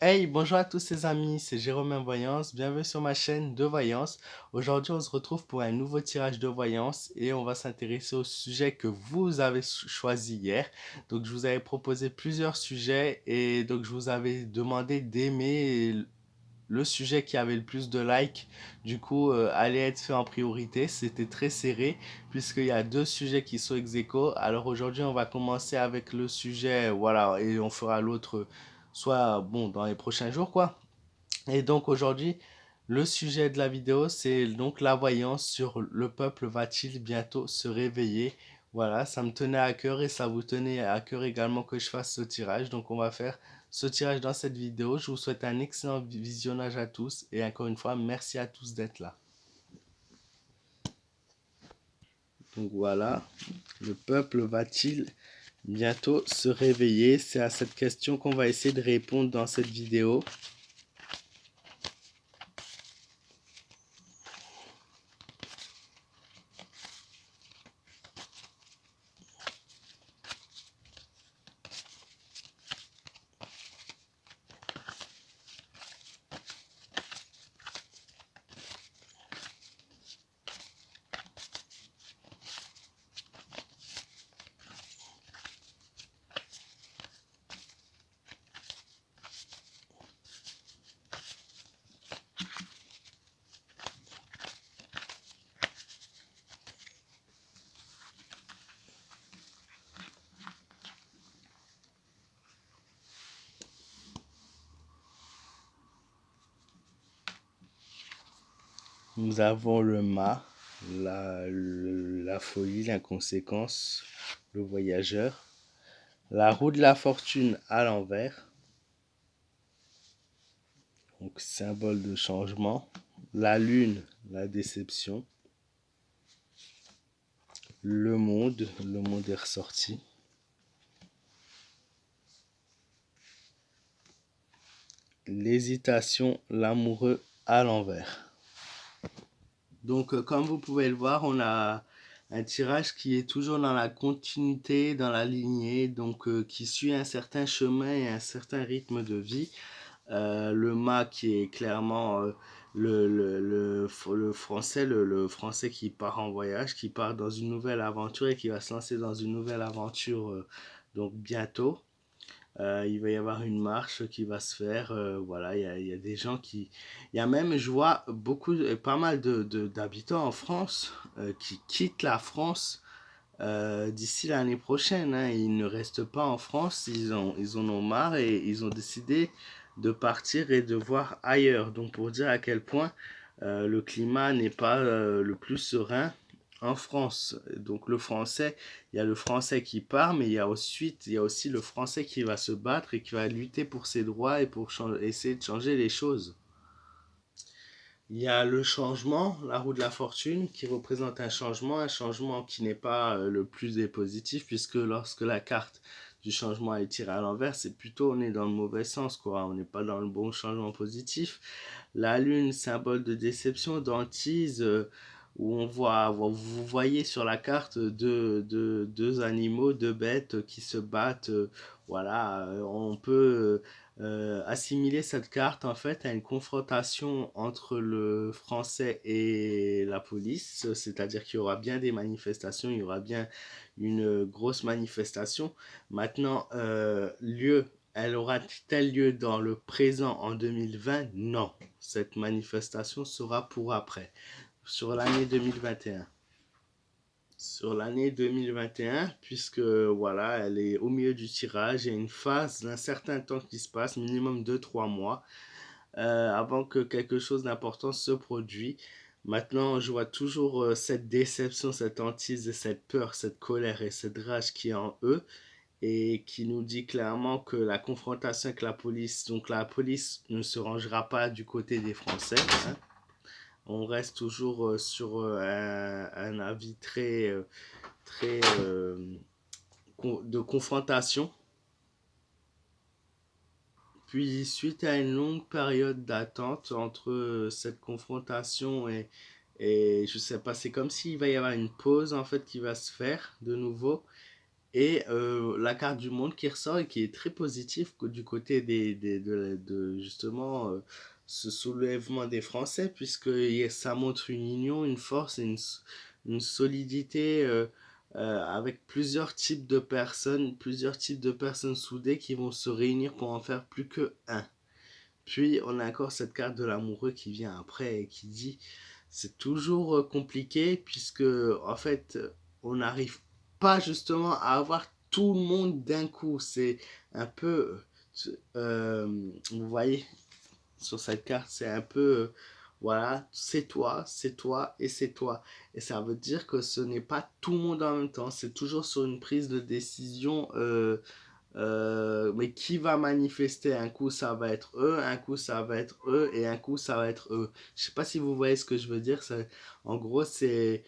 Hey, bonjour à tous les amis, c'est Jérôme Voyance, bienvenue sur ma chaîne de Voyance. Aujourd'hui, on se retrouve pour un nouveau tirage de Voyance et on va s'intéresser au sujet que vous avez choisi hier. Donc, je vous avais proposé plusieurs sujets et donc je vous avais demandé d'aimer le sujet qui avait le plus de likes. Du coup, allait être fait en priorité. C'était très serré puisqu'il y a deux sujets qui sont ex aequo. Alors aujourd'hui, on va commencer avec le sujet, voilà, et on fera l'autre soit bon dans les prochains jours quoi. Et donc aujourd'hui, le sujet de la vidéo, c'est donc la voyance sur le peuple va-t-il bientôt se réveiller. Voilà, ça me tenait à cœur et ça vous tenait à cœur également que je fasse ce tirage. Donc on va faire ce tirage dans cette vidéo. Je vous souhaite un excellent visionnage à tous et encore une fois, merci à tous d'être là. Donc voilà, le peuple va-t-il bientôt se réveiller? C'est à cette question qu'on va essayer de répondre dans cette vidéo. Nous avons le mât, la folie, l'inconséquence, le voyageur, la roue de la fortune à l'envers, donc symbole de changement, la lune, la déception, le monde est ressorti, l'hésitation, l'amoureux à l'envers. Donc, comme vous pouvez le voir, on a un tirage qui est toujours dans la continuité, dans la lignée, donc qui suit un certain chemin et un certain rythme de vie. Le mât qui est clairement le français, le français qui part en voyage, qui part dans une nouvelle aventure et qui va se lancer dans une nouvelle aventure donc bientôt. Il va y avoir une marche qui va se faire. Voilà, il y a des gens qui. Il y a même, je vois beaucoup, pas mal d'habitants en France qui quittent la France d'ici l'année prochaine. Hein. Ils ne restent pas en France, ils en ont marre et ils ont décidé de partir et de voir ailleurs. Donc pour dire à quel point le climat n'est pas le plus serein en France. Donc le français, il y a le français qui part, mais il y a aussi le français qui va se battre et qui va lutter pour ses droits et pour essayer de changer les choses. Il y a le changement, la roue de la fortune, qui représente un changement qui n'est pas le plus positif, puisque lorsque la carte du changement est tirée à l'envers, c'est plutôt on est dans le mauvais sens, quoi. On n'est pas dans le bon changement positif. La lune, symbole de déception, d'antise, où on voit, vous voyez sur la carte deux animaux, deux bêtes qui se battent. Voilà, on peut assimiler cette carte en fait à une confrontation entre le français et la police, c'est-à-dire qu'il y aura bien des manifestations, il y aura bien une grosse manifestation. Maintenant, elle aura-t-elle lieu dans le présent en 2020? Non, cette manifestation sera pour après, sur l'année 2021. Sur l'année 2021, puisque voilà, elle est au milieu du tirage, il y a une phase d'un certain temps qui se passe, minimum 2 3 mois, avant que quelque chose d'important se produise. Maintenant, je vois toujours cette déception, cette hantise, cette peur, cette colère et cette rage qui est en eux et qui nous dit clairement que la confrontation avec la police, donc la police ne se rangera pas du côté des Français. Hein. On reste toujours sur un avis très de confrontation. Puis, suite à une longue période d'attente entre cette confrontation et je sais pas, c'est comme s'il va y avoir une pause en fait qui va se faire de nouveau. Et la carte du monde qui ressort et qui est très positive du côté justement ce soulèvement des Français, puisque ça montre une union, une force et une solidité avec plusieurs types de personnes soudées qui vont se réunir pour en faire plus que un. Puis on a encore cette carte de l'amoureux qui vient après et qui dit c'est toujours compliqué puisque en fait on n'arrive pas justement à avoir tout le monde d'un coup. C'est un peu, vous voyez sur cette carte, c'est un peu, voilà, c'est toi et c'est toi. Et ça veut dire que ce n'est pas tout le monde en même temps. C'est toujours sur une prise de décision mais qui va manifester? Un coup ça va être eux, un coup ça va être eux, et un coup ça va être eux. Je sais pas si vous voyez ce que je veux dire. En gros, c'est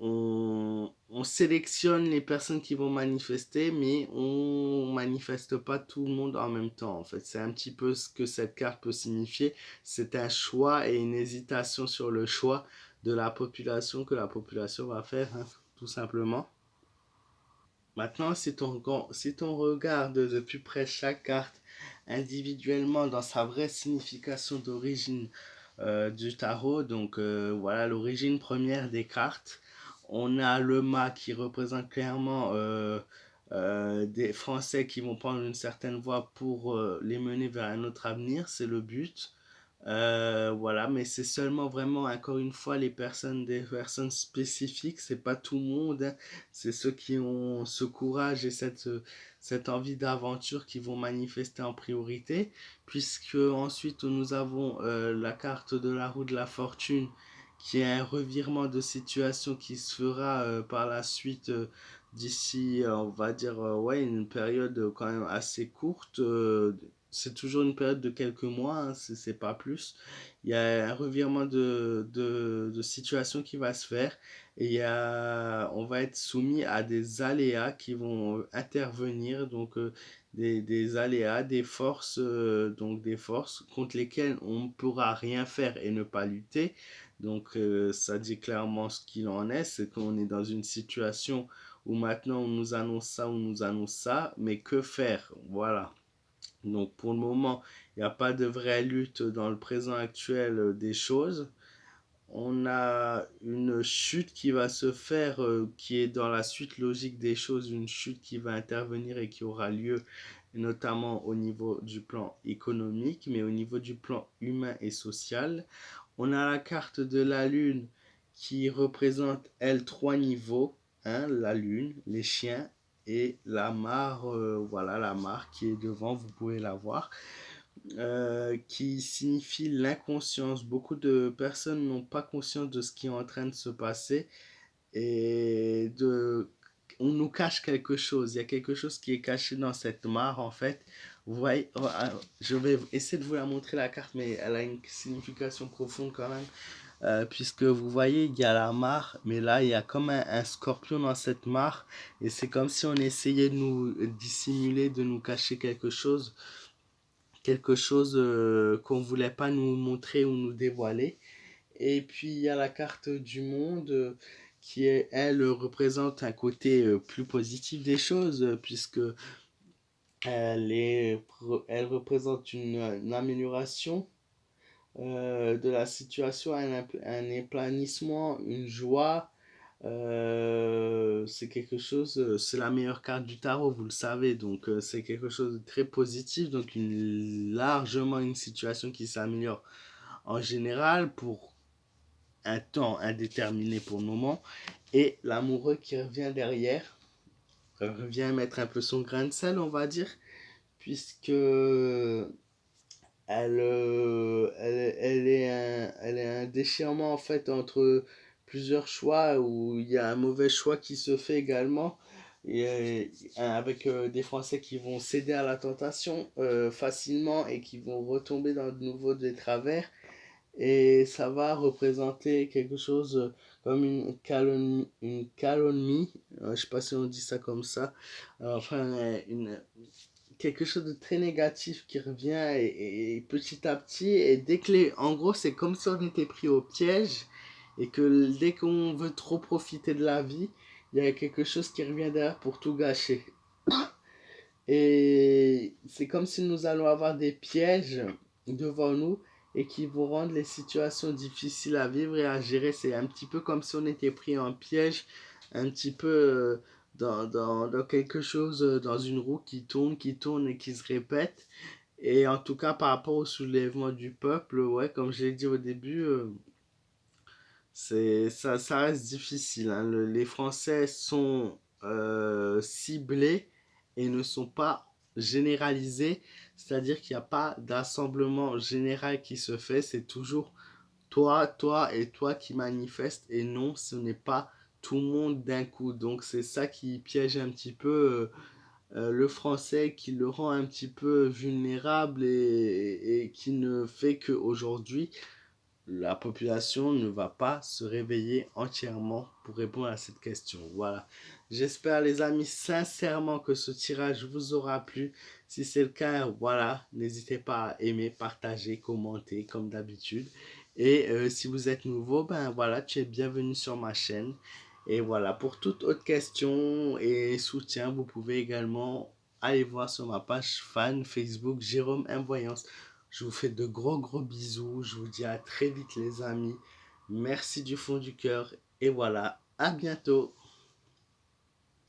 on sélectionne les personnes qui vont manifester, mais on manifeste pas tout le monde en même temps. En fait, c'est un petit peu ce que cette carte peut signifier. C'est un choix et une hésitation sur le choix de la population que la population va faire, hein, tout simplement. Maintenant, si on regarde de plus près chaque carte individuellement dans sa vraie signification d'origine du tarot, donc voilà l'origine première des cartes, on a le mât qui représente clairement des Français qui vont prendre une certaine voie pour les mener vers un autre avenir, c'est le but. Voilà, mais c'est seulement vraiment, encore une fois, des personnes spécifiques, c'est pas tout le monde, hein. C'est ceux qui ont ce courage et cette envie d'aventure qui vont manifester en priorité, puisque ensuite nous avons la carte de la roue de la fortune, qui est un revirement de situation qui se fera par la suite d'ici, on va dire, ouais, une période quand même assez courte, c'est toujours une période de quelques mois, hein, c'est pas plus. Il y a un revirement de situation qui va se faire et on va être soumis à des aléas qui vont intervenir, donc des aléas, donc des forces contre lesquelles on ne pourra rien faire et ne pas lutter. Donc ça dit clairement ce qu'il en est, c'est qu'on est dans une situation où maintenant on nous annonce ça, mais que faire? Voilà. Donc pour le moment, il n'y a pas de vraie lutte dans le présent actuel des choses. On a une chute qui va se faire, qui est dans la suite logique des choses, une chute qui va intervenir et qui aura lieu notamment au niveau du plan économique, mais au niveau du plan humain et social. On a la carte de la Lune qui représente, elle, trois niveaux, hein, la Lune, les chiens et la mare, voilà la mare qui est devant, vous pouvez la voir, qui signifie l'inconscience. Beaucoup de personnes n'ont pas conscience de ce qui est en train de se passer et on nous cache quelque chose. Il y a quelque chose qui est caché dans cette mare en fait. Vous voyez, je vais essayer de vous la montrer la carte, mais elle a une signification profonde quand même. Puisque vous voyez, il y a la mare, mais là, il y a comme un scorpion dans cette mare, et c'est comme si on essayait de nous dissimuler, de nous cacher quelque chose qu'on ne voulait pas nous montrer ou nous dévoiler. Et puis, il y a la carte du monde qui, elle, représente un côté plus positif des choses, puisque elle représente une amélioration de la situation, un épanouissement, une joie. C'est quelque chose, c'est la meilleure carte du tarot, vous le savez, donc c'est quelque chose de très positif, donc largement une situation qui s'améliore en général pour un temps indéterminé pour le moment, et l'amoureux qui revient derrière, revient mettre un peu son grain de sel, on va dire, puisque elle est un déchirement en fait entre plusieurs choix où il y a un mauvais choix qui se fait également et avec des Français qui vont céder à la tentation facilement et qui vont retomber dans de nouveau des travers et ça va représenter quelque chose comme une calomnie, je sais pas si on dit ça comme ça, enfin quelque chose de très négatif qui revient et petit à petit et en gros c'est comme si on était pris au piège et que dès qu'on veut trop profiter de la vie il y a quelque chose qui revient derrière pour tout gâcher Et c'est comme si nous allons avoir des pièges devant nous et qui vont rendre les situations difficiles à vivre et à gérer. C'est un petit peu comme si on était pris en piège, un petit peu dans quelque chose, dans une roue qui tourne et qui se répète. Et en tout cas, par rapport au soulèvement du peuple, ouais, comme je l'ai dit au début, ça reste difficile, hein. Les Français sont ciblés et ne sont pas généralisés, c'est-à-dire qu'il n'y a pas d'assemblement général qui se fait, c'est toujours toi, toi et toi qui manifestent et non, ce n'est pas tout le monde d'un coup. Donc c'est ça qui piège un petit peu le français, qui le rend un petit peu vulnérable et qui ne fait qu'aujourd'hui, la population ne va pas se réveiller entièrement pour répondre à cette question. Voilà. J'espère les amis sincèrement que ce tirage vous aura plu. Si c'est le cas, voilà, n'hésitez pas à aimer, partager, commenter comme d'habitude. Et si vous êtes nouveau, ben voilà, tu es bienvenu sur ma chaîne. Et voilà, pour toute autre question et soutien, vous pouvez également aller voir sur ma page fan Facebook Jérôme Imvoyance. Je vous fais de gros gros bisous. Je vous dis à très vite les amis. Merci du fond du cœur. Et voilà, à bientôt.